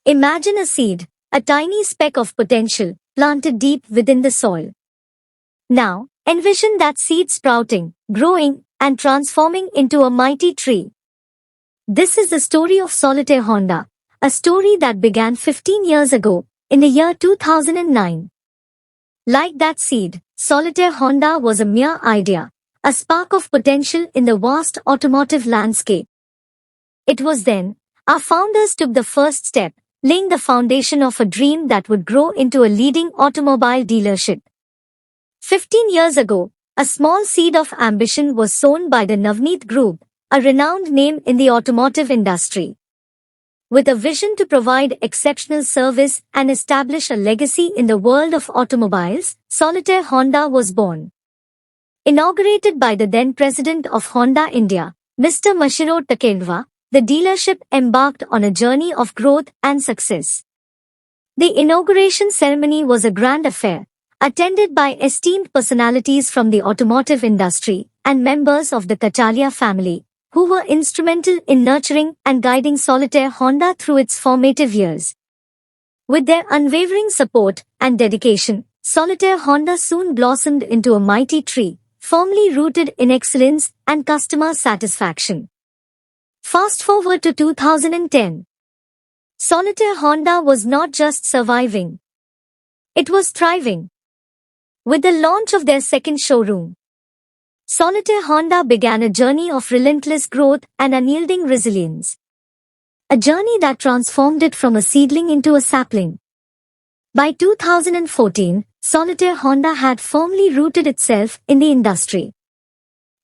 Imagine a seed, a tiny speck of potential, planted deep within the soil. Now, envision that seed sprouting, growing, and transforming into a mighty tree. This is the story of Solitaire Honda, a story that began 15 years ago, in the year 2009. Like that seed, Solitaire Honda was a mere idea, a spark of potential in the vast automotive landscape. It was then, our founders took the first step, laying the foundation of a dream that would grow into a leading automobile dealership. 15 years ago, a small seed of ambition was sown by the Navneet Group, a renowned name in the automotive industry. With a vision to provide exceptional service and establish a legacy in the world of automobiles, Solitaire Honda was born. Inaugurated by the then president of Honda India, Mr. Mashiro Takendwa, the dealership embarked on a journey of growth and success. The inauguration ceremony was a grand affair, attended by esteemed personalities from the automotive industry and members of the Kachalia family, who were instrumental in nurturing and guiding Solitaire Honda through its formative years. With their unwavering support and dedication, Solitaire Honda soon blossomed into a mighty tree, firmly rooted in excellence and customer satisfaction. Fast forward to 2010. Solitaire Honda was not just surviving. It was thriving. With the launch of their second showroom, Solitaire Honda began a journey of relentless growth and unyielding resilience. A journey that transformed it from a seedling into a sapling. By 2014, Solitaire Honda had firmly rooted itself in the industry.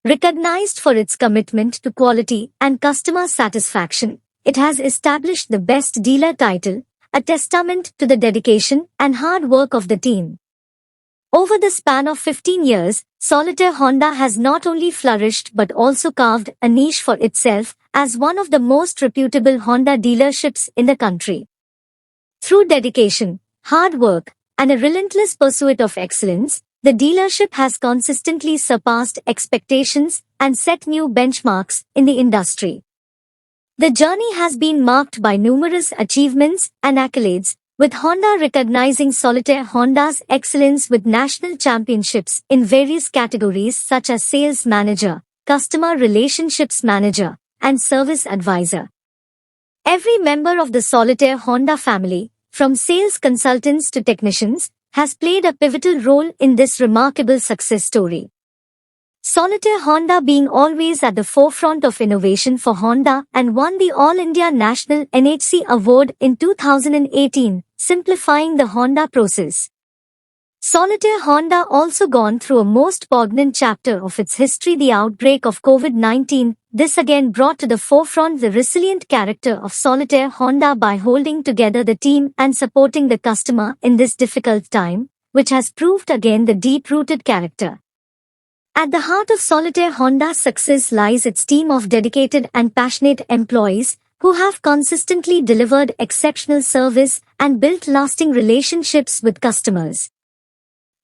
Recognized for its commitment to quality and customer satisfaction, it has established the Best Dealer title, a testament to the dedication and hard work of the team. Over the span of 15 years, Solitaire Honda has not only flourished but also carved a niche for itself as one of the most reputable Honda dealerships in the country. Through dedication, hard work, and a relentless pursuit of excellence, the dealership has consistently surpassed expectations and set new benchmarks in the industry. The journey has been marked by numerous achievements and accolades, with Honda recognizing Solitaire Honda's excellence with national championships in various categories such as Sales Manager, Customer Relationships Manager, and Service Advisor. Every member of the Solitaire Honda family, from sales consultants to technicians, has played a pivotal role in this remarkable success story. Solitaire Honda being always at the forefront of innovation for Honda and won the All India National NHC Award in 2018, simplifying the Honda process. Solitaire Honda also gone through a most poignant chapter of its history, the outbreak of COVID-19. This again brought to the forefront the resilient character of Solitaire Honda by holding together the team and supporting the customer in this difficult time, which has proved again the deep-rooted character. At the heart of Solitaire Honda's success lies its team of dedicated and passionate employees who have consistently delivered exceptional service and built lasting relationships with customers.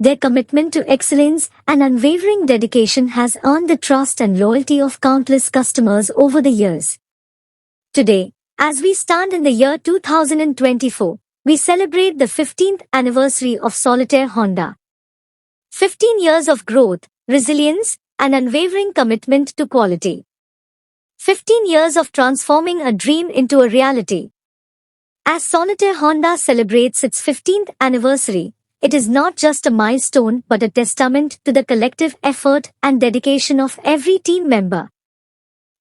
Their commitment to excellence and unwavering dedication has earned the trust and loyalty of countless customers over the years. Today, as we stand in the year 2024, we celebrate the 15th anniversary of Solitaire Honda. 15 years of growth, resilience, and unwavering commitment to quality. 15 years of transforming a dream into a reality. As Solitaire Honda celebrates its 15th anniversary, it is not just a milestone but a testament to the collective effort and dedication of every team member.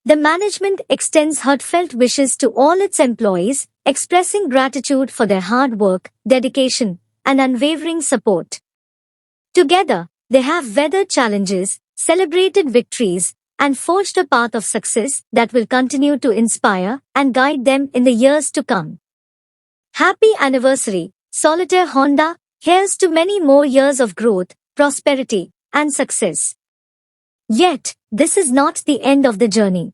The management extends heartfelt wishes to all its employees, expressing gratitude for their hard work, dedication, and unwavering support. Together, they have weathered challenges, celebrated victories, and forged a path of success that will continue to inspire and guide them in the years to come. Happy anniversary, Solitaire Honda. Here's to many more years of growth, prosperity, and success. Yet, this is not the end of the journey.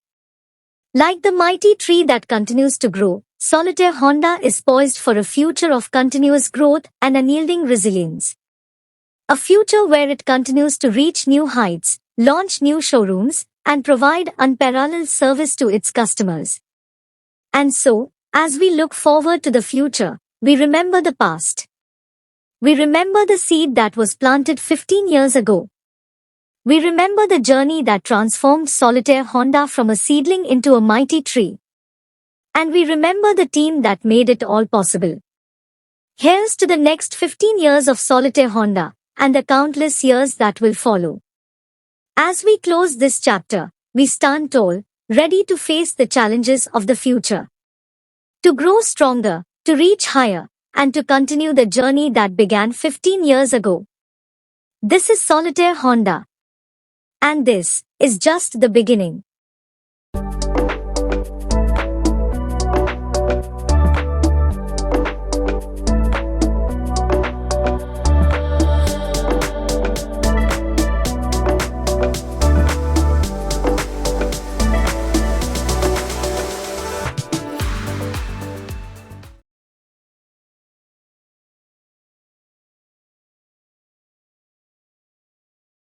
Like the mighty tree that continues to grow, Solitaire Honda is poised for a future of continuous growth and unyielding resilience. A future where it continues to reach new heights, launch new showrooms, and provide unparalleled service to its customers. And so, As we look forward to the future, we remember the past. We remember the seed that was planted 15 years ago. We remember the journey that transformed Solitaire Honda from a seedling into a mighty tree. And we remember the team that made it all possible. Here's to the next 15 years of Solitaire Honda, and the countless years that will follow. As we close this chapter, we stand tall, ready to face the challenges of the future. To grow stronger, to reach higher, and to continue the journey that began 15 years ago. This is Solitaire Honda. And this is just the beginning.